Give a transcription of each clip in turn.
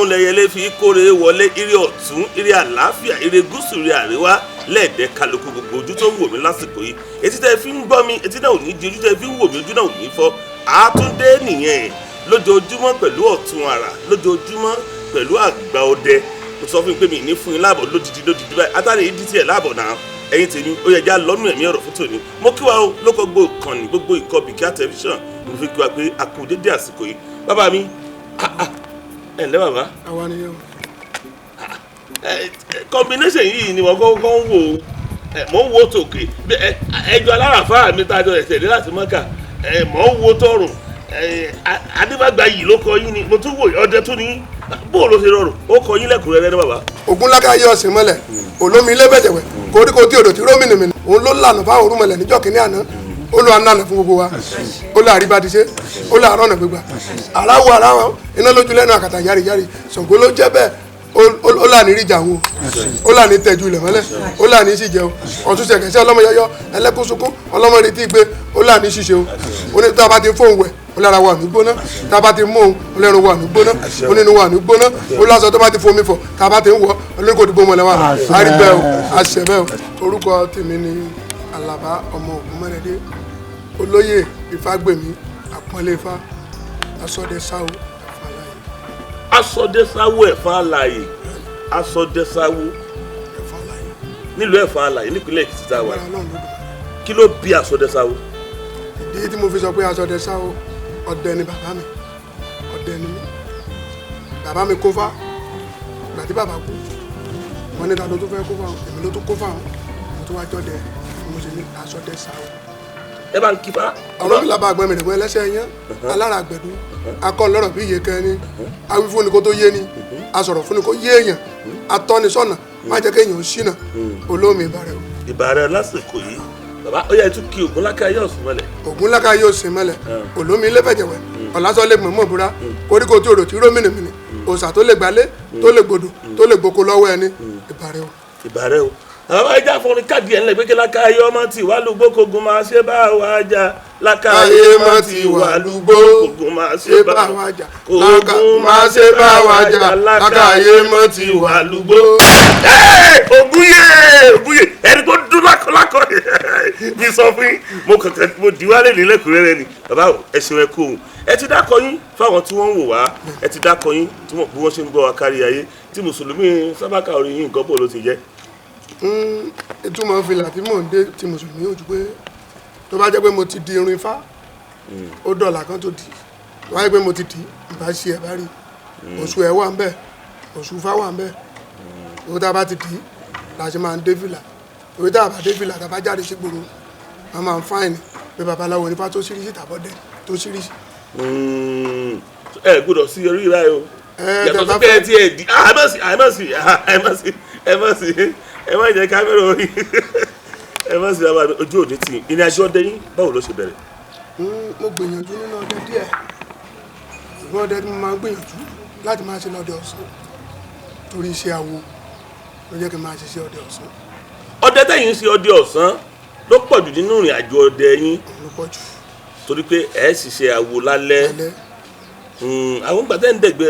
òun lẹyẹlé fi kórè wọlé ire ọ̀tún ire àlàáfíà ire gúúsù ire àríwá lẹ́ẹ̀dẹ́ kálukú gbogbo ojú tó ń wò mí lásìkò yìí etí tẹ́ fi ń gbọ́ mi etí náà ò ní di ojú tẹ́ fi ń wò mí ojú náà ò ní fọ́ àtúndé nìyẹn lójoojúmọ́ pẹ̀lú ọ̀tún àrà lójoojúmọ́ pẹ̀lú àgbà ọdẹ mo sọ fún mi pé mi ní fún yín láàbọ̀ lódìdí báyìí átàrí yìí dí tiẹ̀ láàbọ̀ náà ẹ̀yin tèmi ó yẹ já lọ́nù ẹ̀mí ọ̀rọ̀ fún tòní mo kí wa o lóko gbogbo ìkànnì gbogbo ìkọ́ Bikear tẹlifíṣàn mo fi kí wa pé a kú dédé àsìkò yìí bàbá mi ẹ ǹlẹ́ bàbá. àwa ni yẹn. combination yìí ni wọ́n kọ́kọ́ ń wò ó mò ń wo tòkè ẹjọ́ aláràfáà mi tá a jọ ẹ̀sẹ̀ dé láti mọ́kà mò ń wo tọrùn adébàgbà yìí ló kọ yín ni mo tún wò ọdẹ tún ní bó ló ṣe rọrùn ó kọ yín lẹ́kùnrẹ́rẹ́ ní bàbá. Ògúnláka yọ ọ̀sìn mọ́lẹ̀ olómi ilé bẹ̀jẹ̀wẹ̀ koríko tí odò tí ró mìnìmìnì òun ló lànà fáwọn orúmọlẹ̀ níjọ́ kìíní àná ó lọ ànànà fún gbogbo wa ó lọ àríbá ti ṣe ó lọ àrọ́nà gbégbá aráwọ̀ aráwọ̀ iná lójú lẹ́nu àkàtà yáriyári Ṣàngó ló jẹ́ bẹ́ẹ̀ ó là ní ríjà wo ó là ní tẹ̀jú ilẹ̀ mọ́lẹ̀ ó là ní ṣìjẹ́ o ọ̀tún ṣẹ̀kẹ̀ṣẹ̀ ọlọ́mọ yọyọ ẹlẹ́kùn sunkún ọlọ́mọ retí gbé ó là ní ṣìṣe o ó ní tá a bá ti fóun wẹ̀ ó lára wà ní gbóná tá a bá ti mú òun ó lẹ́nu wà ní gbóná ó nínú wà ní gbóná ó lásọ tó bá ti fomi fọ̀ tá a bá ti ń wọ̀ olóko òdìbò mọ̀lẹ́ wa á rí bẹ́ẹ̀ o àṣẹ bẹ́ẹ̀ o orúkọ tèmi ni Àlàbá ọmọ Ògúnmọ́rẹ́dé olóyè Ifágbèmí àpọ́nlé Ifá asọdẹsáwó ẹ̀fọn àlàyé asọdẹsáwó nílùú ẹ̀fọn àlàyé nípínlẹ̀ Èkìtì tá a wà kí ló bí asọdẹsáwó. ìdí tí mo fi sọ pé asọdẹsáwó ọdẹ ni bàbá mi ọdẹ ni mí bàbá mi kófá ìgbà tí bàbá kú wọn ní ta ló tó fẹ́ kófá èmi ló tó kófá mo tó wá jọdẹ mo sì ní asọdẹsáwó. ẹ bá ń kí bá. ọ̀rọ̀ mi làbá àgbẹ̀mí rẹ̀ wọ́n ẹlẹ́sẹ̀ yẹn alára àgbẹ̀dú akọ lọ́rọ̀ bí iye kan ni awi fún ni kó tó yé ni asọ̀rọ̀ fún ni kó yé èèyàn atọ́ni sọ́nà má jẹ́ kéèyàn ó ṣìnà olómi ìbàrẹ̀ o. ìbàrẹ̀ lásìkò yìí bàbá ó yẹ tún kí Ògúnláka yóò sìn mọ́lẹ̀. Ògúnláka yóò sìn mọ́lẹ̀ olómi ilé bẹ̀jẹ̀wẹ̀ ọ̀làsọ lè gbọ̀n mọ́ búra koríko tí odò tí ró mìnìmìnì òòṣà tó lè gbalé tó lè gbòdò tó lè gboko lọ́wọ́ ẹni ìbàrẹ̀ o. ìbàrẹ̀ o àwọn ẹja fúnni káàdì ẹ̀ ń lẹ̀ pé kí lákàáyé ọmọ tí wàá lùgbó kogun máa ṣe bá wa jà lákàáyé ọmọ tí wàá lùgbó kogun máa ṣe bá wa jà kogun máa ṣe bá wa jà lákàáyé ọmọ tí wàá lùgbó. ògúnyè ẹni tó dún lákọlákọ mi sọ fún yín mo dìwálé nílẹ̀kùnrẹ́rẹ́ ni bàbá ẹ ṣeun ẹ kú òun ẹ ti dákọ yín fáwọn tí wọ́n ń wò wá ẹ ti dákọ yín bí wọ́n ṣe ń gbọ́ wa kárí ayé tí mùsùlùmí sábàkà orin yín nǹkan bò ló ti jẹ́. ìtumọ̀ fìlà tí mò ń dé ti mùsùlùmí ojú pé tó bá jẹ́ pé mo ti di irun Ifá ó dọ̀là kan tó di tó bá jẹ́ pé mo ti di ìbá ṣe ẹ̀ bá rí oṣù ẹ̀ wà ń bẹ̀ oṣù Ifá wà ń bẹ̀ owó tá a bá ti di la ṣe máa ń dé fìlà owó tá a bá dé fìlà tá a bá jáde sí gbòòrò wọn máa ń fáìnì pé babaláwo nípa tó ṣíríṣì tàbọ̀dẹ̀ tó ṣíríṣì. ẹ gbọ́dọ̀ sí orí ra o yàtọ̀ sí pé ẹ ti ẹ̀ di ẹ má jẹ kámẹ́rà orí ẹ má sì dábàá ojú òde tì ìrìn àjò ọdẹ yín báwo ló ṣe bẹ̀rẹ̀. mo gbìyànjú nínú ọdẹ díẹ̀ ìwọ́n ọdẹ tí mo máa ń gbìyànjú láti máa ṣe lọ́dẹ ọ̀sán torí iṣẹ́ awo ló jẹ́ kí n máa ṣiṣẹ́ ọdẹ ọ̀sán. ọdẹ tẹ̀yìn ṣe ọdẹ ọ̀sán ló pọ̀ jù nínú ìrìn àjò ọdẹ yín ló pọ̀ jù torí pé ẹ ṣiṣẹ́ awo lálẹ́ àwọn gbàtẹ́ ń dẹ̀gbẹ́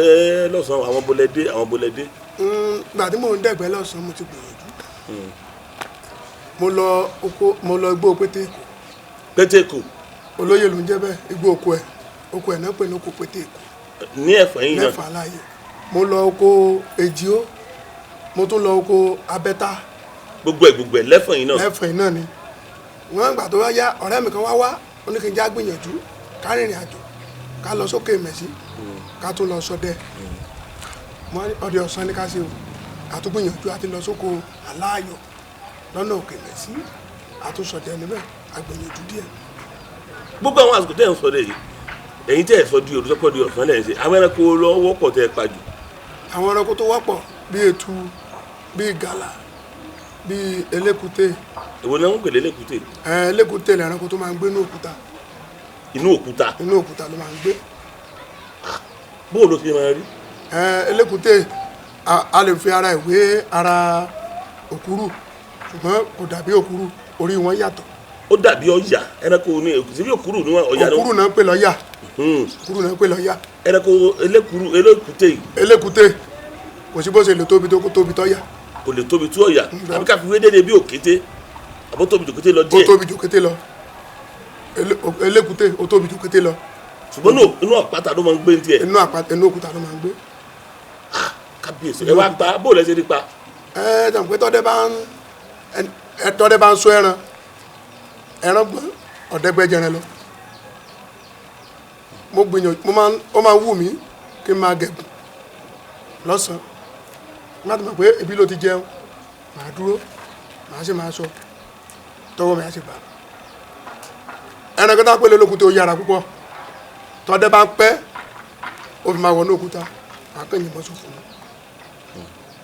lọ́sàn-án àwọn bolẹ́dé. gbà tí mò ń dẹ̀gbẹ́ lọ́sàn-án mo ti gbìyànjú mo lọ igbó pétéèkó olóyè ló ń jẹ́ bẹ́ẹ̀ igbó oko ẹ̀ náà pè ní oko pétéèkó ní ẹ̀fọ́ yín náà mẹ́fà láàyè mo lọ oko èjìó mo tún lọ oko abẹ́ta gbogbo ẹ̀ lẹ́fọ̀ yín náà ni wọ́n gbà tó yá ọ̀rẹ́ mi kan wá ó ní kí n já gbìyànjú ká rìnrìn àjò ká lọ sókè Mẹ̀sí ká tún lọ ṣọdẹ ọdẹ ọ̀sán ní ká ṣe o àtúgbìyànjú àti lọ sóko aláàyò lọ́nà òkè Mẹ̀sí àtúnṣọdẹ níbẹ̀ àgbìyànjú díẹ̀. gbogbo àwọn àsìkò tẹ́ ẹ̀ ń sọ lẹ́yìn ẹ̀yin tẹ́ ẹ̀ sọ di olùsọ́pọ̀ di ọ̀sán lẹ́yìn sí àwọn ẹranko lọ wọ́pọ̀ tẹ́ ẹ pa jù. àwọn ẹranko tó wọ́pọ̀ bíi etu bíi ìgalà bíi elékùté. èwo ni wọ́n ń pè lélékùté. elékùté lè ẹranko tó máa ń gbé inú òkúta. inú òkúta. inú òkúta ló máa ń gbé. bóò ló ṣe máa rí. elékùté a lè fi ara ìwé ara òkúrù ṣùgbọ́n kò dàbí òkúrù orí wọn yàtọ̀. ó dàbí ọ̀yà ẹranko ní èkúté bí òkúrù ni wọn ọ̀yà ni wọn. òkúrù náà ń pè lọ́yà. òkúrù náà ń pè lọ́yà. ẹranko elékùté yìí. elékùté kò sí bó ṣe lè tóbi tó kó tóbi tó yà. kò lè tóbi tó ọ̀yà àbí ká fi wé dédé bí òkété àbó tóbi jòkété lọ díẹ̀. ó tóbi jòkété lọ elékùté ó tóbi jòkété lọ. ṣùgbọ́n inú àpáta ló máa ń gbé ní tiẹ̀. inú òkúta ló máa ń gbé. kábíyèsí ẹ wá pa bó lẹ ṣe rí pa. jàm pé tọ́dẹ bá ń sọ ẹran gbọ́n ọ̀dẹ́gbẹ́jẹrẹ lọ. mo gbìyànjú ó máa wù mí kí n máa gẹ̀gùn lọ́sàn-án láti mọ̀ pé ebi ló ti jẹun màá dúró màá sì máa sọ tọwọ́ mi á sì bá ẹran kí n tá pé lólókùté ó yára púpọ̀ tọ́dẹ bá ń pẹ́ ó fi máa wọnú òkúta màá kàn yìnbọn sọ fún mi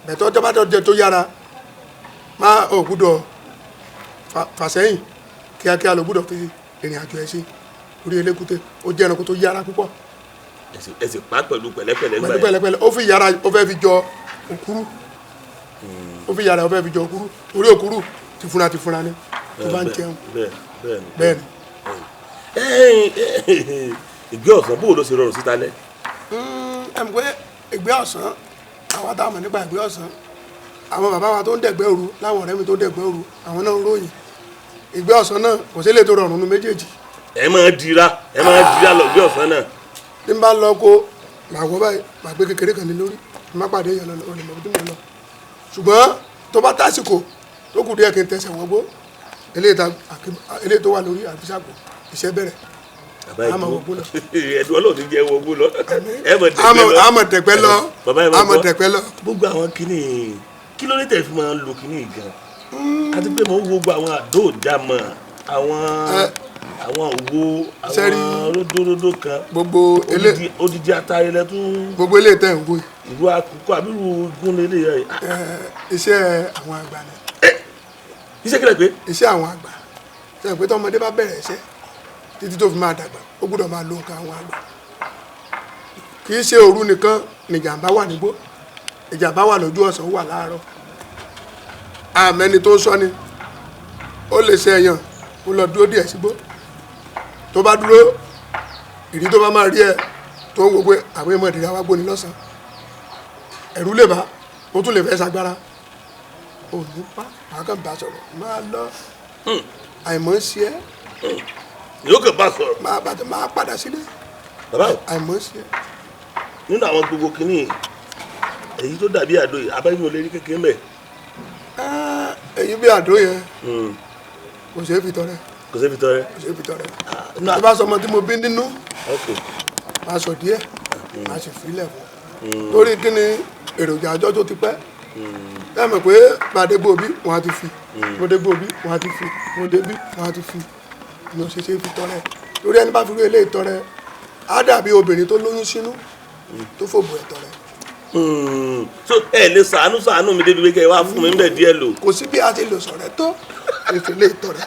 bẹ̀tọ́ tẹ́ bá tọ́jẹ tó yára máa ò gbúdọ̀ fàsẹ́yìn kíákíá ló gbúdọ̀ fi ìrìn àjò ẹ̀ sí orí elékùté ó jẹ́ ẹranko tó yára púpọ̀. ẹsẹ̀ pa pẹ̀lú pẹ̀lẹ́pẹ̀lẹ́ gbà yẹn. pẹ̀lẹ́pẹ̀lẹ́ ó fi yára ó fẹ́ fi jọ òkúrú ó fi yára ó fẹ́ fi jọ òkúrú orí òkúrú tìfura ni tó bá ń jẹun. bẹ́ẹ̀ ni. ìgbé ọ̀sán bó ló ṣe rọrùn síta lẹ́. ẹ mọ̀ pé ìgbé ọ̀sán àwọn tá a mọ̀ nípa ìgbé ọ̀sán àwọn bàbá wa tó ń dẹ̀gbẹ́ òru láwọn ọ̀rẹ́ mi tó ń dẹ̀gbẹ́ òru àwọn náà ń ròyìn ìgbé ọ̀sán náà kò sí lè tó rọrùn nu méjèèjì. ẹ máa dira lọ ìgbé ọ̀sán náà. tí n bá lọ kó màá wọ báyìí màá gbé kékeré kan ní lórí n má pàdé èèyàn lọ ọ̀nà mọ̀ tí mo lọ ṣùgbọ́n tó bá tásìkò tó kù díẹ̀ kí n tẹsẹ̀ wọ́gbó eléyìí tó wà lórí àfisàgbò iṣẹ́ bẹ̀rẹ̀ àmọ̀ wọ́gbó lọ. ẹ̀dùn ọlọ́ọ̀ni jẹ́ wọ́gbó lọ. àmọ̀ tẹ̀pẹ́ lọ. gbogbo àwọn kìnnì kí ló dé tẹ̀ fi máa ń lo kìnnì gan àti pé mo ń wo gbogbo àwọn àdóòjàmọ̀ àwọn òwò àwọn ródóródó kan gbogbo odidi atare lẹ tún. gbogbo eléyìí tẹ̀ ń wò yìí. ìlú àkókò àbírú igun lélẹ̀ yẹ. iṣẹ́ àwọn àgbà ni. iṣẹ́ kílẹ̀ pé. iṣẹ́ àwọn àgbà ṣe pé tọmọdé bá bẹ̀rẹ̀ iṣẹ́ títí tó fi máa dàgbà ó gbọ́dọ̀ máa lo nǹkan àwọn àgbà. kì í ṣe òru nìkan nìjàmbá wà nígbó ìjàmbá wà lójú ọ̀sán wà láàárọ̀ àmẹ́ni tó ń sọ ni ó lè ṣe ẹ̀yàn ó lọ dúró díẹ̀ sígbó tó bá dúró ìdí tó bá máa rí ẹ tó ń wo pé àwọn èèmọ̀ ìdíra wá gbóni lọ́sàn ẹ̀rú lè bá ó tún lè fẹ́ ṣagbára ò ní pa àákàn bá sọ̀rọ̀ máa lọ àìmọ̀ ń ṣe ẹ́ yóò kàn bá sọ̀rọ̀ máa padà sílé àìmọ̀ ń ṣe ẹ́. nínú àwọn gbogbo kìíní èyí tó dàbí àdó yìí abẹ́yìn ò lè rí kékeré mẹ́. èyí bí àdó yẹn kò ṣeé fi tọrẹ. kò ṣeé fi tọrẹ. kò ṣeé fi tọrẹ. tó bá sọ ọmọ tí mo bí nínú máa sọ díẹ̀ máa sì filẹ̀ fún torí kí ni èròjà àjọ tó ti pẹ́ ẹ mọ̀ pé bàdégbò bí wọ́n á ti fi bòdégbò bí wọ́n á ti fi bòdébí wọ́n á ti fi ní o ṣe ṣe fi tọrẹ torí ẹni bá fi rí eléyìí tọrẹ á dàbí obìnrin tó lóyún sínú tó fòbò ẹ̀ tọrẹ. so ẹ lè ṣàánú mi débi pé kẹ́ ẹ wá fún mi níbẹ̀ díẹ̀ lò. kò sí bí a ti lò sọ̀rẹ́ tó ètò ilé ìtọrẹ.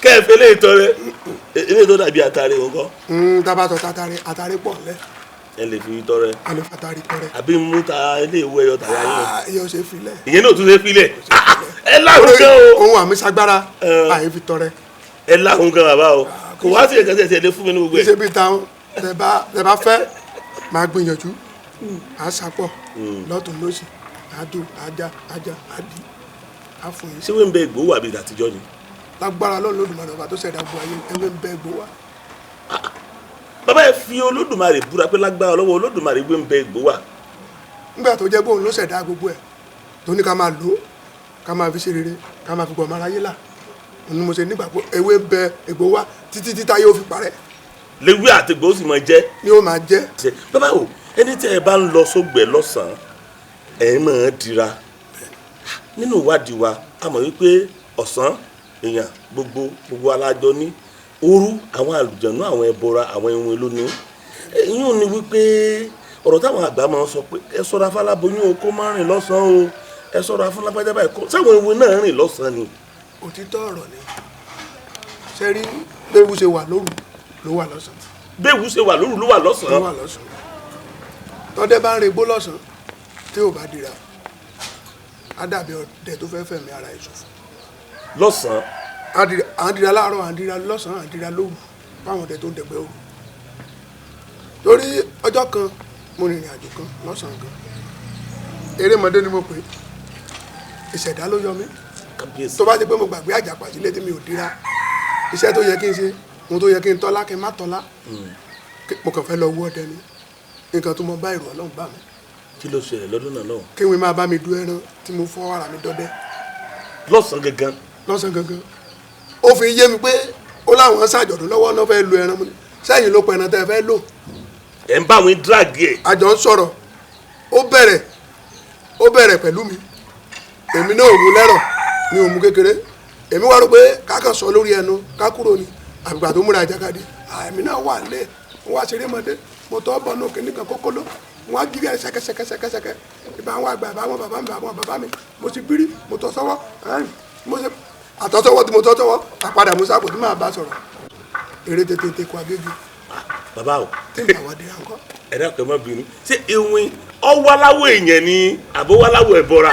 kẹ́ ẹ fẹ́ lè tọrẹ ilé tó dàbí àtàrí nǹkan. tábàtọ̀ àtàrí pọ̀ lẹ́. ẹ lè fi tọrẹ. a lè fatari tọrẹ. àbí mú ta ilé ìwé ẹyọ tàbí ayé. ìyẹn ò ṣe filẹ̀. ìyẹn náà tún ṣe filẹ̀. ẹ láhùn gan o. ohun àmì sagbára àyè fi tọrẹ. ẹ láhùn gan bàbá o kò wá sí ẹ̀ka tẹ̀sẹ̀ lé fún mi ní gbogbo ẹ̀. ṣé bí táwọn tẹ bá fẹ́ máa gbìyànjú à sapọ̀ lọ́tún lọ́sì àdùn ajá àdì àfún yìí. ṣé wọ́n ń bẹ Ìgbòho wà bí àtijọ́ ni. lágbára Olódùmarè ọba tó ṣẹ̀dá gbọ́ ayé ẹgbẹ́ ń bẹ Ìgbòho wà. bàbá ẹ fi Olódùmarè búra pé lágbára lọ́wọ́ Olódùmarè gbé ń bẹ Ìgbòho wà. nígbà tó jẹ́ bóun ló ṣẹ̀dá gbogbo ẹ̀ tó ní ká máa lò ó ká máa fi ṣe rere ká máa fi gbọ́ ọmọ aráyé là òun ni mo ṣe nígbà pé ewé ń bẹ Ìgbòho wà títí títá yóò fi parẹ́. léwé àti Ìgbòho sì máa jẹ́. ni ó máa jẹ́. bàbá o ẹni tí ẹ bá ń lọ sógbẹ̀ lọ́sàn-án ẹ máa dira nínú ìwádìí wa a mọ̀ wípé ọ̀sán èèyàn gbogbo alájọ ní òru àwọn àlùjànnú àwọn ẹbọra àwọn ìwìn lónìí ìyún ni wípé ọ̀rọ̀ táwọn àgbà máa ń sọ pé ẹ ṣọ́ra fáláboyún o kó má rìn lọ́sàn-án o ẹ ṣọ́ra fún lápájá báyìí kó sáwọn ìwìn náà rìn lọ́sàn-án ni. òtítọ́ ọ̀rọ̀ ni ṣe rí bẹ́ẹ̀wù ṣe wà lóru ló wà lọ́sàn-án. bẹ́ẹ̀wù ṣe wà lóru ló wà lọ́sàn-án. ló wà lọ́sàn-án tọ́dẹ bá ń regbó lọ́sàn-án tí ò bá dira á dàbí ọdẹ tó fẹ́ẹ́ fẹ̀mí ara ìṣòfò. lọ́sàn-án. à ń dira láàárọ̀ à ń dira lọ́sàn-án à ń dira lóru fáwọn ọdẹ tó ń dẹ̀gbẹ́ òru. torí ọjọ́ kan mo rìnrìn àjò kan lọ́sàn-án kan erémọdé ni mo pè é ìṣẹ̀dá ló yọ mí tó bá ti pé mo gbàgbé àjàpá sílé tí mi ò dira iṣẹ́ tó yẹ kí n ṣe ohun tó yẹ kí n tọ́lá kí n má tọ́lá mo kàn fẹ́ lọ wú ọdẹ ni nǹkan tó mọ bá ìrù ọlọ́run bá mi. kí ló ṣẹlẹ̀ lọ́dún náà náà. kí wọ́n máa bá mi du ẹran tí mo fọ́ ara mi dọ́dẹ́. lọ́sàn-án gangan. lọ́sàn-án gangan ó fi yé mi pé ó láwọn ṣàjọ̀dún lọ́wọ́ náà fẹ́ lu ẹran mu ni sẹ́yìn ló pẹ̀ ẹran tẹ́ ẹ fẹ́ lò. ẹ̀ ń bá àwọn dírágì ẹ̀. àjọ ń sọ̀rọ̀ ó bẹ̀rẹ̀ pẹ̀lú mi èmi náà ò mú lẹ́rọ̀ mi ò mú kékeré èmi wá rò pé kákan sọ lórí ẹnu ká kúrò ní àgbà tó múra ìjàkadì èmi náà wà lé mo wá ṣeré mọ́dé mo tọ́ bọ̀ náà kìíní kan kókó ló mo wá gírí ẹ̀ ṣẹ́kẹ́ṣẹ́kẹ́ṣẹ́kẹ́ ìbá àwọn àgbà ìbá àwọn bàbá mi mo ti bírí mo tọ́ sọ́wọ́ mo ṣe àtọ́sọ́wọ́ tí mo tọ́ sọ́wọ́ àpadà mo sábò tí màá bá sọ̀rọ̀ eré tètè kó agége. bàbá o tí ìgbà wà dé àǹkọ́. ẹ̀dá kan má bínú ṣé Iwin ọwọ́láwọ̀ èèyàn ni àbọ̀wọ́láwọ̀ ẹ̀bọra.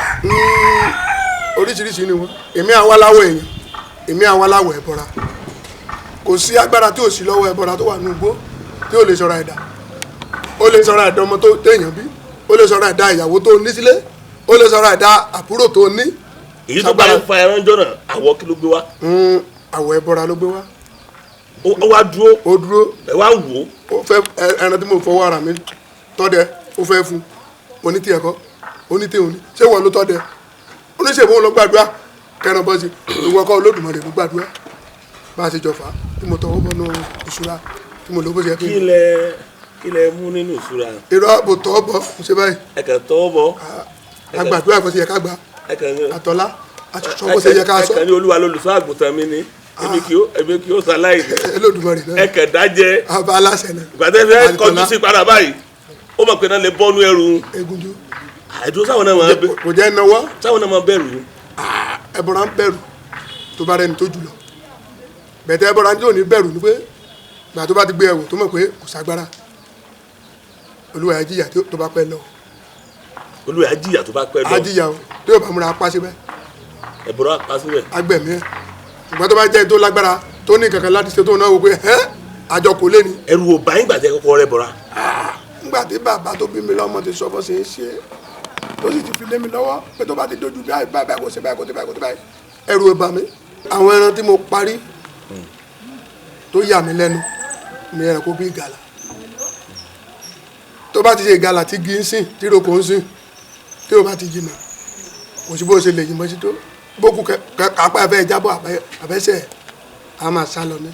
oríṣiríṣi ni wọn èmi àwọláwọ̀ èèyàn èmi àwọláwọ̀ ẹ̀bọra kò sí agbára tí ò sí lọ́wọ́ ẹ̀bọra tó wà ní ugbó tí ò lè sọ̀rọ̀ ẹ̀dá ó lè sọ̀rọ̀ ẹ̀dá ọmọ tó téèyàn bí ó lè sọ̀rọ̀ ẹ̀dá ìyàwó tó ní sílé ó lè sọ̀rọ̀ ẹ̀dá àbúrò tó ní. èyí tó bá ń fa ẹran jọ náà àwọ̀ kí ló gbé wá. àwọ̀ ẹ̀bọra ló gbé wá. ó wá dúró. ó dúró. ẹ wá wò ó. ó fẹ́ ẹran tí mo fọwọ́ ara mi tọ́dẹ ó fẹ́ fún mo ní tiẹ̀ kọ́ ó ní tèun ní ṣé wọ́n ló tọ́dẹ oníṣègùn wọn lọ gbàdúrà kẹrin bọ́sì ìwọ kọ́ Olódùmarè ló gbàdúrà bá a ṣe jọ fà á tí mo tọwọ́ bọ́ nù ìṣúra tí mo lọ bó ṣe kí n. kí lẹ mú nínú ìṣúra. irọ́ mo tọwọ́ bọ́ mo ṣe báyìí. ẹ kàn tọwọ́ bọ́. agbàdúrà bó ṣe yẹ ká gbà àtọ́lá àtúnṣe bó ṣe yẹ ká sọ. ẹ kàn ní Olúwa lolùṣọ́ àgùntàn mi ni èmi kì í ṣaláì ní. Olódùmarè náà ẹ kàn dájẹ́. àbá aláṣẹ náà. ìgbàdé fẹ́ kọjú sí padà báyìí ó mọ̀ pé náà lè bọ́nú ẹrù. Egunjú. àìdúró sáwọn náà máa bẹ̀rù. kò jẹ́ náwó. sáwọn náà máa bẹ̀rù. ẹbọra ń bẹ̀rù tó bá rẹni tó jùlọ bẹ̀tẹ̀ ẹbọra tí ò ní bẹ̀rù ni pé gbà tó bá ti gbé ẹ̀wò tó mọ̀ pé kò ságbára Olúwa á jìyà tó bá pẹ́ lọ. Olúwa á jìyà tó bá pẹ́ lọ. á jìyà o tó yóò bá múra apá síbẹ̀. ẹ̀bùrọ̀ apá síbẹ̀. agbẹ̀mí ẹ̀ ìgbà tó bá jẹ́ tó lágbára tó ní kankan láti ṣe tó náà wò pé àjọ kò lé ni. ẹrù ò bá yín gbàtẹ́ kọ́kọ́ rẹ bọ̀ra. nígbà tí bàbá tó bí mi lọ́mọ ti sọ bó ṣe ń ṣe tó sì ti fi lé mi lọ́wọ́ pé tó bá ti dojú bí báyìí kò sí báyìí kò sí báyìí kò sí báyìí ẹrù ò bà mí. àwọn ẹran tí mo parí tó yà mí lẹ́nu ni ẹran kó bí ìgalà tó bá ti ṣe ìgalà tí igi ń sìn tí ìrókò ń sìn tí o bá ti jìnnà kò sí bó ṣe lè yìnbọn sí tó bókù kápá ẹ̀fẹ́ ìjábọ̀ àbẹ́sẹ̀ a máa sá lọ ní.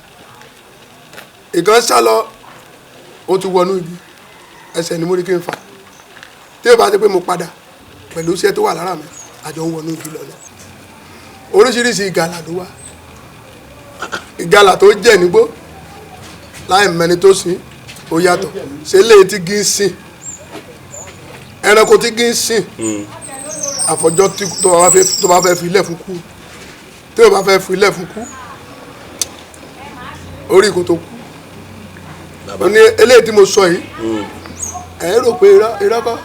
ìkan sá lọ ó ti wọnú ibi ẹsẹ̀ ni mo rí kí n fà tí o bá ti pé mo padà pẹ̀lú iṣẹ́ tó wà lára mi àjọ ń wọnú ibi lọ ní. oríṣiríṣi ìgalà ló wà ìgalà tó jẹ́ nígbó láì mẹ́ni tó sìn ó yàtọ̀ ṣe lè ti gí ń sìn ẹranko tí gí ń sìn àfọjọ́ tó bá fẹ́ fi ilẹ̀ fún kú tí o bá fẹ́ fi ilẹ̀ fún kú orí kò tó kú ó ní eléyìí tí mo sọ yìí ẹ rò pé irọ́ kọ́.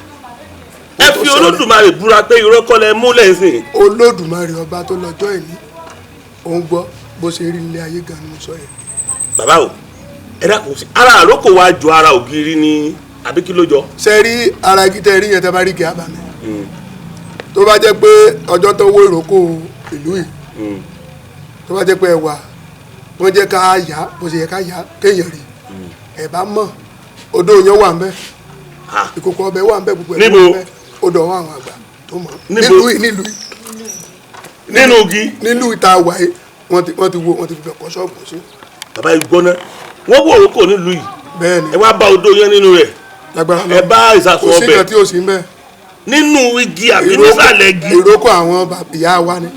ẹ fi Olódùmarè búra pé irọ́ kọ́ lẹ mú lẹ́sìn. Olódùmarè ọba tó lọ́jọ́ ìní òun gbọ́ bó ṣe rí ilé ayé gan ni mo sọ yẹn. bàbá o ẹ dákun sí ara àrókò wa jọ ara ògiri ni àbí kí ló jọ. ṣe rí ara igi tẹ rí yẹn tẹ bá rí kí á bà mí tó bá jẹ́ pé ọjọ́ tó wó ìrókò ìlú yìí tó bá jẹ́ pé ẹwà wọ́n jẹ́ ká yá bó ṣe yẹ ká yá kéèyàn rí ẹ bá mọ̀ odò yẹn wà ń bẹ ìkòkò ọbẹ̀ wà ń bẹ gbogbo ẹ̀ wà ń bẹ odò àwọn àgbà tó mọ̀ nílùú yìí nínú igi nílùú ìta wà yìí wọ́n ti fi bẹ̀kọ́ ṣọ́ọ̀bù sí. bàbá yìí gbọ́ná wọ́n wó ìrókò nílùú yìí bẹ́ẹ̀ ni ẹ wá bá odò yẹn nínú rẹ̀ ẹ bá ìsàsùn ọbẹ̀ kò sí nǹkan tí ò sí ń bẹ nínú igi àbí nísàlẹ̀ igi. ìrókò àwọn ìyá wa ni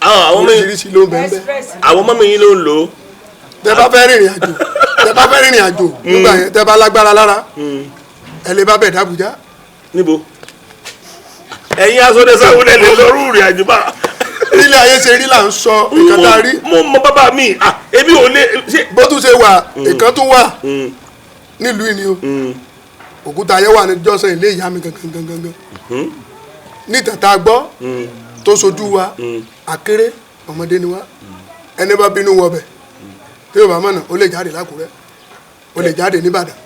àwọn oríṣiríṣi ló ń bẹ ń bẹ. àwọn mọ́mí yín ló ń lò ó. tẹ bá fẹ́ rìnrìn àjò nígbà yẹn tẹ bá lágbára lára ẹ lè bá bẹ̀ d'Àbújá. níbo ẹ̀yin aṣọ́dẹ sáwọ́dẹ lè lọ rú ìrìn àjò bá. ilé ayé ṣe rí là ń sọ nǹkan tá a rí. mo mọ bàbá mi èmi ò lè. bó tún ṣe wà nǹkan tún wà nílùú ìní o òkúta ayé wà ní jọ́sẹ̀ ilé ìyá mi gangan níta tá a gbọ́ tó sojú wa àkéré ọmọdé ni wa ẹni bá bínú wọbẹ̀ tí yóò bá mọ̀nà ó lè jáde l'Ákúrẹ́ ó lè jáde n'Íbàdàn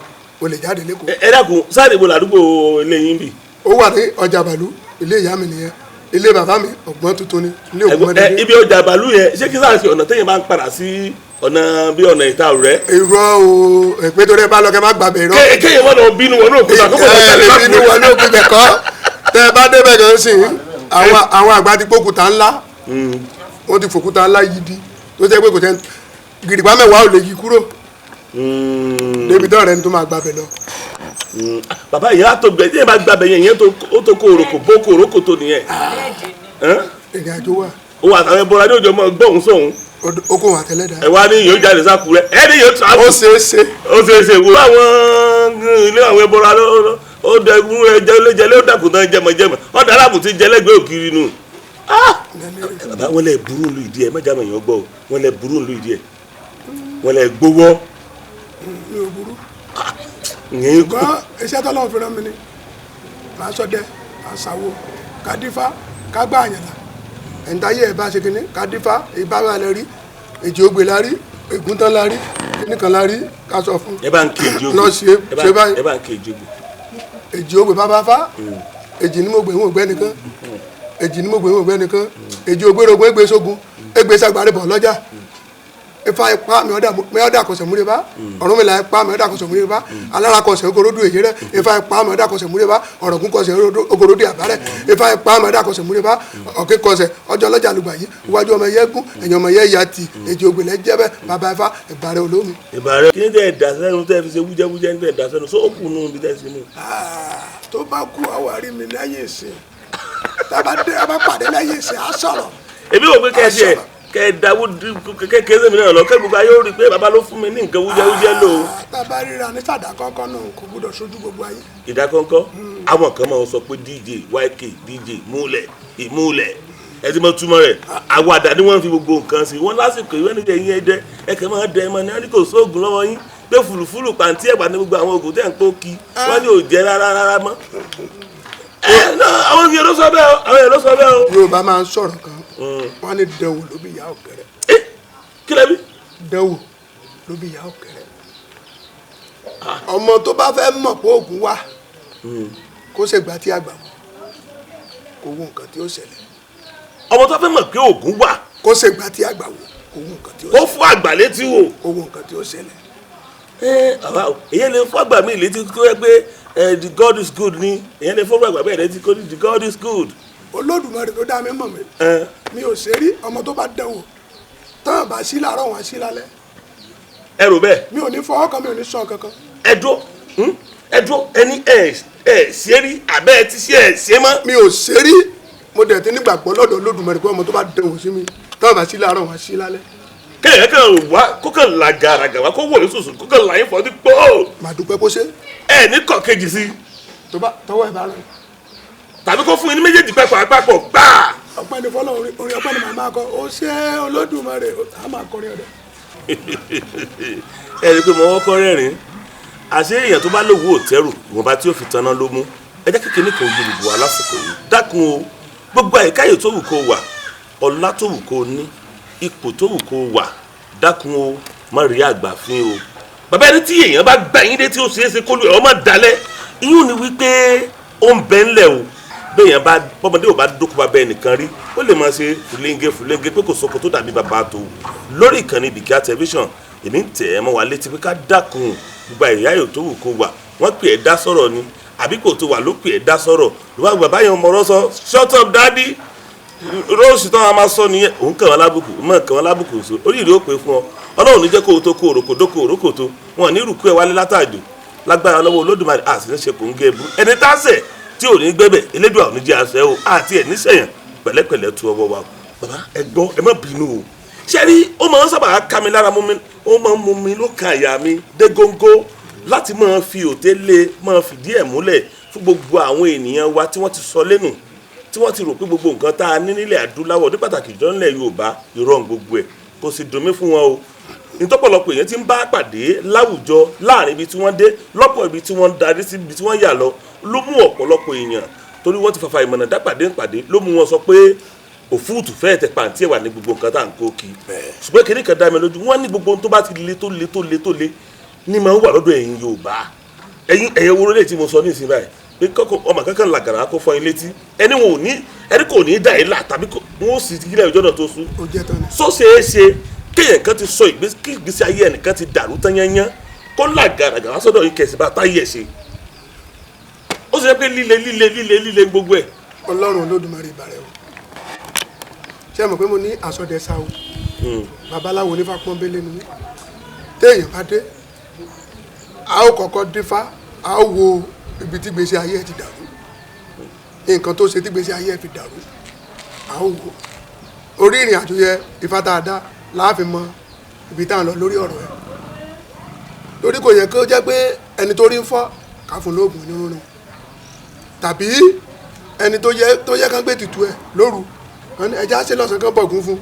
ó o lè jáde lẹ́kọ̀ọ́. ẹ dákun sáré ibo làdúgbò ilé yín bì. ó wà ní ọjà bàlú ilé ìyá mi nìyẹn ilé bàbá mi ọgbọ́n tuntun ni ilé ògùn mọ́dé. ibi ọjà bàlú yẹn ṣé kí sáà sí ọ̀nà téèyàn bá ń padà sí ọ̀nà bí ọ̀nà ìta rẹ̀. irọ́ o èpè tó rẹ bá lọ kẹ́ má gbàgbé irọ́. kéèyàn mọ̀ lọ bínú wọn náà kúta kó bínú wọn náà kú bẹ̀kọ́ tẹ́ ẹ bá débẹ̀ gan sí àwọn àgbà ti pókúta ńlá wọ́n ti fòkúta ńlá yìí di tó jẹ́ pé kò tẹ́ gidigba mẹ́wàá ò lè yí kúrò débi tó rẹ̀ ń tó máa gbàgbé lọ. bàbá ìyá tó gbẹ tí yẹn bá gbàgbé yẹn ó tó kó òrokò bó kó òrokò tó nìyẹn. ìrìn àjò wà. ó wà àtàwọn ẹbọra ní òjò mọ gbóhùn sóhun. ó kó wọn àtẹlẹdà. ẹ wá ní yóò jáde sáku rẹ ẹ ní yóò tún àbò. ó ṣeéṣe wo. àwọn ilé àwọn ẹbọra ó dẹkun jẹlé ó dàkùn tán jẹmọjẹmọ wọn dàrá àbùtí jẹlẹgbẹ òkiri nù. bàbá wọn lẹ burú lu ìdí ẹ mẹjọ àmọ èèyàn gbọ́ wọn lẹ burú lu ìdí ẹ wọn lẹ gbowó. mi ò burú. ṣùgbọ́n iṣẹ́ tó lọ́wọ́ fi rán mi ni màá sọdẹ màá ṣàwo kádífá kágbá àyànlá ẹ̀ńdáyé ẹ̀ bá ṣe kínní kádífá ìbára lẹ rí èjì ògbè la rí ègúntán la rí kíníkan la rí ká sọ fún. ẹ bá ń ké èjì ògbè lọ ṣe báyìí ẹ bá ń ké èjì ògbè. èjì ògbè bàbá fá èjì ní mo gbè wọn ògbẹ́ nìkan èjì ní mo gbè wọn ògbẹ́ nìkan èjì ògbérògùn égbè sógun égbè sagbárẹ̀ bọ̀ lọ́jà ifá ipá mi ọ̀dà kọsẹ̀ múre bá Ọ̀rúnmìlà ipá mi ọ̀dà kọsẹ̀ múre bá alára kọsẹ̀ ogorodo èyí rẹ ifá ipá mi ọ̀dà kọsẹ̀ múre bá Ọ̀ràngún kọsẹ̀ ogorodo àbárẹ̀ ifá ipá mi ọ̀dà kọsẹ̀ múre bá Ọ̀kẹ́ kọsẹ̀ ọjọ́ ọlọ́jà lùgbà yìí iwájú ọmọ ẹyẹ gún ẹ̀yìn ọmọ ẹyẹ ya tì èjì ògbèlè jẹ́bẹ̀ bàbá ifá ìbàrẹ̀ olómi. ìbàrẹ̀ kí ni tẹ́ ẹ̀ dà sẹ́nu tẹ́ fi ṣe wújẹ́wújẹ́ ní tẹ́ ẹ̀ dà sẹ́nu sọ òkú nù bí tẹ́ ṣe mú. tó bá kú àwárí mi lẹ́yìn ìsìn tá a bá pàdé lẹ́yìn ìsìn á sọ̀rọ̀. èmi ò pé kẹ́ẹ̀sì ẹ̀ kẹ dáwó kékeré mi náà lọ kẹ gbogbo ayé ó rí i pé bàbá ló fún mi ní nǹkan wújẹwújẹ lò ó. bàbá ríra ní sàdákọ́kọ́ náà kò gbúdọ̀ sójú gbogbo ayé. ìdákọ́ńkọ́ àwọn kan máa ń sọ pé dj yk dj múlẹ̀ ìmúlẹ̀ ẹ ti mọ túmọ̀ rẹ̀ àwàdà ni wọ́n fi gbogbo nǹkan sí wọ́n lásìkò ìwé níjẹ yín ẹdẹ ẹ kàn máa dẹ ẹ mọ ní wọn ní kò sóògùn lọ́wọ́ yín pé fùlùfùlù pàǹtí ẹ̀gbà ní gbogbo àwọn oògùn tẹ̀ ń pò kí wọ́n ní ò jẹ́ rárá mọ́. àwọn èèyàn ló sọ bẹ́ẹ̀ o. Yorùbá máa ń sọ̀rọ̀ kan wọ́n ní dẹ̀wò ló bí ìyá ọ̀kẹ́rẹ́. kí lẹ́bi. dẹ̀wò ló bí ìyá ọ̀kẹ́rẹ́. ọmọ tó bá fẹ́ mọ̀ pé oògùn wà kó ṣègbà tí àgbà wọ̀ kó wo nǹkan tí ó ṣẹlẹ̀. ọmọ tó fẹ́ mọ̀ pé oògùn wà. kó ṣègbà tí àgbà wọ̀ kó wo nǹkan tí ó ṣẹlẹ̀. ó fún àgbà létí wò. kó wo nǹkan tí ó ṣẹlẹ̀. èyí lè fún àgbà mi létí tó yẹ pé the God is good ni èyí lè fún àgbà bẹ́ẹ̀ létí kó the God is good. Olódùmarè tó dá mi mọ̀ mi ò ṣe rí ọmọ tó bá dẹ̀wò tán bá sí làárọ̀ wọn sí lálẹ́. ẹ rò bẹ́ẹ̀. mi ò ní fọwọ́ kan mi ò ní sọ kankan. ẹdúró ẹni ṣe rí abẹ́ ẹ ti ṣe mọ́. mi ò ṣe rí mo dẹ̀ ti nígbàgbọ́ lọ́dọ̀ Olódùmarè pé ọmọ tó bá dẹ̀wò sí mi tán bá sí làárọ̀ wọn sí lálẹ́. kéèyàn kan wá kó kàn la gàràgà wá kó wò ní sùsù kó kàn la yín fọ́ ní pọ́. màá dúpẹ́ kó ṣe. ẹ ní kọ̀ kejì sí. tọwọ́ ẹ̀ bá rẹ̀. tàbí kó fún yín ní méjèèjì papọ̀ gbáà. ọpẹ́ ni fọlọ orin ọpẹ́ ni màmá kọ ó ṣe Olódùmarè á máa kọrin ọdẹ. ẹ rí i pé mo wọ́kọ́ rẹ́rìn-ín àṣé èèyàn tó bá lówó òtẹ́rù ìwọ̀nba tí ó fi tanná ló mú ẹjẹ́ kékeré kan olùdìbò wa lásìkò yìí dákun o gbogbo àyíkáyè tó wù kó wà ọlá tó wù kó ní ipò tó wù kó wà dákun o má rí àgbà fín o bàbá ẹni tí èèyàn bá gbà yín dé tí ó ṣeé ṣe kó lu ẹ̀ ọ́ má dalẹ̀ iyún ni wípé ó ń bẹ́ ńlẹ̀ o bẹ́ẹ̀yàn bá bọ́mọdé ò bá dókòó bá bẹ́ẹ̀ nìkan rí ó lè máa ṣe fúlẹ́ńgẹ́ pé kò sọ́kò tó dàbí bàbá tó lórí ìkànnì Bikear tẹlifíṣàn èmi ń tẹ̀ ẹ́ mọ́ wa létí pé ká dákun gbogbo ìyá yòó tó wù kó wà wọ́n pè é dá sọ̀rọ̀ ni àbí kò tó wà ló pè é dá sọ̀rọ̀ ló wá bàbá yẹn ọmọ ọ̀rọ̀ sọ shut up daddy róòsì tán a máa sọ nìyẹn òun kàn wọ́n lábùkù mọ̀ kàn wọ́n lábùkù so oríire ó pè fún ọ Ọlọ́run ní jẹ́ kó o tó kó òròkò dókò òròkò tó wọn ní rùkú ẹ̀ wálé látàjò lágbára lọ́wọ́ Olódùmarè àti ní ṣe kò ń gé ebú ẹni tá a sẹ̀ tí ò ní gbẹ́bẹ̀ elédùà ò ní jẹ́ àṣẹ o àti ẹ̀ níṣẹ̀yàn pẹ̀lẹ́pẹ̀lẹ́ tu ọwọ́ wa bàbá ẹ gbọ́ ẹ má bínú o ṣé rí ó máa ń sábà ká mi lára ó máa ń mú mi ló kan àyà mi dé góńgó láti máa fi òtélé máa fìdí ẹ̀ múlẹ̀ fún gbogbo àwọn ènìyàn wa tí wọ́n ti sọ lẹ́nu tí wọ́n ti rò pé gbogbo nǹkan tá a ní nílẹ̀ adúláwọ̀ ní pàtàkì jọ nílẹ̀ Yorùbá ìrọ̀ gbogbo ẹ̀ kò sì dùn mí fún wọn o ìtọ́pọ̀lọpọ̀ èèyàn ti ń bá pàdé láwùjọ láàrin ibi tí wọ́n dé lọ́pọ̀ ibi tí wọ́n darí sí ibi tí wọ́n yà lọ ló mú ọ̀pọ̀lọpọ̀ èèyàn torí wọ́n ti fàfà ìmọ̀nà dápàdé ló mú wọn sọ pé òfúùtù fẹ́ẹ̀ tẹ pàǹtí ẹ̀wà ní gbogbo nǹkan tá à ń kó kí ṣùgbọ́n kìnní kan dá mi lójú wọ́n ní gbogbo ohun tó bá ti le tó le ní máa ń wà lọ́dọ̀ ẹ̀yin Yorùbá ẹ̀yin wo lè tí mo sọ ní ìsìn báyìí pé kọ́kọ́ ọmọ kankan làgàrà kó fọyín létí ẹni wọn ò ní ẹni kò ní dà yín là tàbí wọn ò sì kílẹ̀ ìjọ́ náà tó sùn. ó jẹ́ tán ni. sọ ṣeé ṣe kéèyàn kan ti sọ ìgbésí ayé ẹnìkan ti dàrú tán yányán kó làgàrà gàrà sọ́dọ̀ yìí kẹ̀sì bá táyé ẹ̀ ṣe ó sì yẹ pé líle gbogbo ẹ̀. ọlọ́run olódùmarè ìbàrẹ̀ o ṣé ẹ mọ̀ pé mo ní àsọdẹ̀sá o babaláwo onífà pọ́nbélé ni téèyàn bá dé a ó kọ́kọ́ dífá a ó wo ibi tí gbèsè ayé ẹ ti dàrú nǹkan tó ṣe tí gbèsè ayé ẹ fi dàrú a ó wo orí ìrìn àjò yẹ Ifá tá a dá láàfin mọ ibi tá à ń lọ lórí ọ̀rọ̀ ẹ lórí kò yẹ kó jẹ́ pé ẹni tó rí ń fọ́ ká fún lóògùn onírúurú tàbí ẹni tó yẹ kán gbé tutù ẹ lóru ẹja ṣe lọ́sàn kan bọ̀gún fún.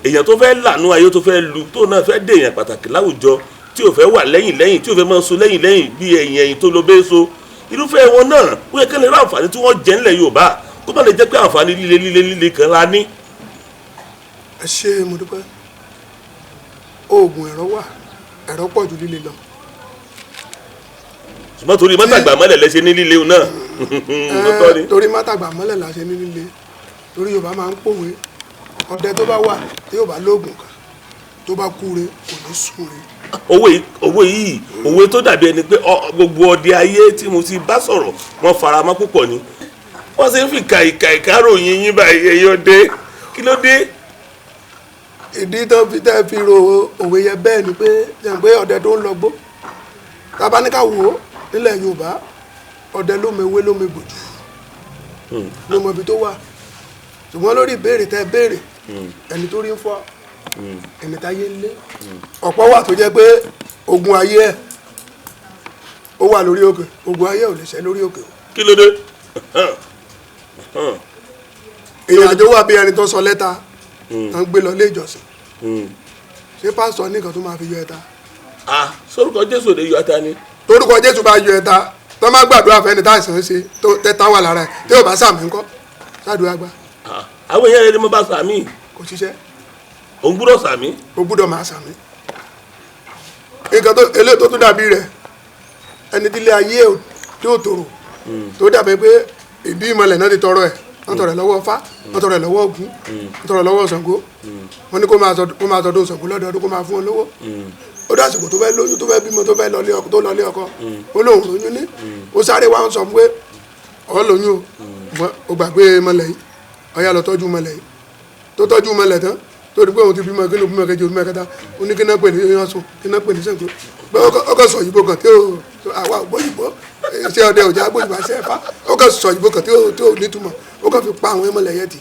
èèyàn tó fẹ́ lànú ayé tó fẹ́ lu tó náà fẹ́ dèèyàn pàtàkì láwùjọ tí ò fẹ́ wà lẹ́yìn tí ò fẹ́ máa so lẹ́yìn bí ẹ̀yìn tó lọ bẹ́ẹ̀ so irúfẹ́ wọn náà ó yẹ kẹ́lẹ́ rá àǹfààní tí wọ́n jẹ́ ńlẹ̀ Yorùbá kó má lè jẹ́ pé àǹfààní líle kan la ní. ẹ ṣe mo dúpẹ́ oògùn ẹ̀rọ pọ̀ ju líle lọ. ṣùgbọ́n torí mọ́tàgbà mọ́lẹ̀ lẹ́sẹ̀ ní líle náà. torí mọ́tàgbà mọ́lẹ̀ lẹ́sẹ̀ ní líle torí Yorùbá máa ń pòwe ọdẹ tó bá wà tí yóò bá lóògùn kan tó bá kúre kò ní sùn re. òwe tó dàbí ẹni pé gbogbo ọdẹ ayé tí mo ti bá sọ̀rọ̀ wọ́n fara mọ́ púpọ̀ ni wọ́n ṣe ń fi ìkáròyìn yín báyìí ẹ̀yọ́ dé kí ló dé. ìdí tó fi tẹ́ fi ro òwe yẹn bẹ́ẹ̀ ni pé jẹ́ pé ọdẹ tó ń lọ gbó tábà ní ká wò ó nílẹ̀ Yorùbá ọdẹ ló mewé ló megbòjù ló mọ ibi tó wà ṣùgbọ́n lórí ìbéèrè tẹ́ béèrè ẹni tó rí ń fọ́ ẹni táyé ń lé ọ̀pọ̀ wà tó jẹ́ pé ogun ayé ẹ̀ ó wà lórí òkè ogun ayé ò lè ṣẹ lórí òkè. kí ló dé. ìrìn àjò wà bí ẹni tó sọ lẹ́tà tán gbé lọ ilé ìjọsìn ṣé pásítọ̀ nìkan tó máa fi yọ ẹ̀ta. sórúkọ Jésù lè yọ ẹ̀ta ni. torúkọ Jésù bá yọ ẹ̀ta tó má gbàdúrà fẹ́ni tá àìsàn ṣe tó tẹ́ta wà lára ẹ̀ tí yóò bá sàmì ńkọ́ ṣáàdúrà gbà. àwọn èèyàn rẹ ni mo bá sàmì. kò ṣiṣẹ́. òun gbúdọ̀ sàmì. ó gbúdọ̀ máa sàmì. nǹkan tó eléyìí tó tún dàbí rẹ̀ ẹni tí ilé ayé tí ò tòrò tó dàbí pé ìdí ìmọ̀lẹ̀ náà ti tọrọ ẹ̀ wọ́n tọrọ ẹ̀ lọ́wọ́ Ifá wọ́n tọrọ ẹ̀ lọ́wọ́ Ògún wọ́n tọrọ ẹ̀ lọ́wọ́ Ṣàngó wọ́n ní kó máa tọdún Ṣàngó lọ́dọọdún kó máa fún wọn lówó ó dásìkò tó fẹ́ lóyún tó fẹ́ bímọ tó fẹ́ lọlé ọkọ ó lóun lóyún ní ó sáré wá ń sọ pé ọ lóyún o gbàgbé mọlẹ̀ yìí ọyá lọ tọ́jú mọlẹ̀ yìí tó tọ́jú mọlẹ̀ tán tó rí pé òun ti bímọ kí ló bímọ kejì òun mẹ́kẹta ó ní kí náà pè ní yíyan sùn kí náà pè ní Ṣàngó pé ọkọ̀ sọ òyìnbó kan tí ó àwa ògbóyìnbó ṣé ọdẹ òjá gbóyìnbó àṣẹ ẹ̀fá ọkọ̀ sọ òyìnbó kan tí ó nítumọ̀ ó kàn fi pa àwọn ìmọ̀lẹ̀ yẹn tì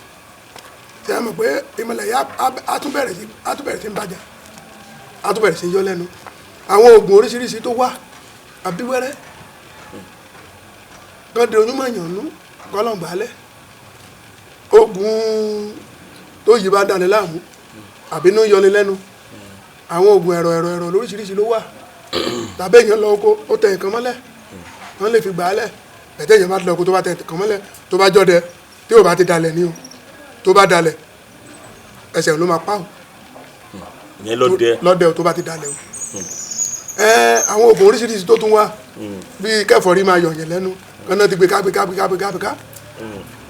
ṣe é mọ̀ pé ìmọ̀lẹ̀ yẹn á tún bẹ̀rẹ̀ sí ń bàjẹ́ á tún bẹ̀rẹ̀ sí ń yọ lẹ́nu àwọn oògùn oríṣiríṣi tó wà àbíwẹ́rẹ́ kan de onímọ̀ ìyànnú kọ́lọ̀ǹgbálẹ̀ oògùn tó yìí bá dání láàmú àbínú yọni lẹ́nu àwọn oògùn ẹ̀rọ lóríṣiríṣi ló wà tàbí èèyàn lọ oko ó tẹ nǹkan mọ́lẹ̀ wọ́n lè fi gbà á lẹ̀ bẹ̀tẹ̀ èèyàn bá lọ oko tó bá tẹ nǹkan mọ́lẹ̀ tó bá jọ́dẹ tí ò bá ti dalẹ̀ ní o tó bá dalẹ̀ ẹsẹ̀ ló máa pa o lọ́dẹ o tó bá ti dalẹ̀ o àwọn oògùn oríṣiríṣi tó tún wà bíi kẹfọrí máa yọ̀yẹ̀ lẹ́nu kọ́nà ti gbé ká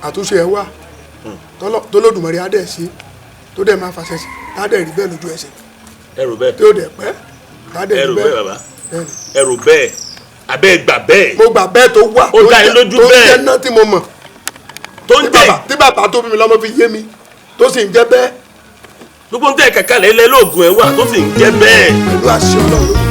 àtúnṣe ẹ̀ wà tọ́lọ́dùmarè á dẹ̀ sí tó dẹ̀ máa fàṣẹ sí á dẹ̀ rí bẹ́ẹ̀ lójú ẹsẹ̀ ẹrù bẹ́ẹ̀ tí ó dẹ̀ pẹ́ á dẹ̀ rí bẹ́ẹ̀ bàbá ẹrù bẹ́ẹ̀ abẹ́ gbà bẹ́ẹ̀. mo gbà bẹ́ẹ̀ tó wà ó dá yín lójú bẹ́ẹ̀ tó ń jẹ́ náà tí mo mọ̀ tó ń jẹ́ tí bàbá tó bí mi lọ́mọ fi yé mi tó sì ń jẹ́ bẹ́ẹ̀. gbogbo ń tẹ́ kàkà lẹ́lẹ́ lóògùn ẹ̀ wà tó sì ń jẹ́ bẹ́ẹ̀. pẹ̀lú àṣẹ Ọlọ́run.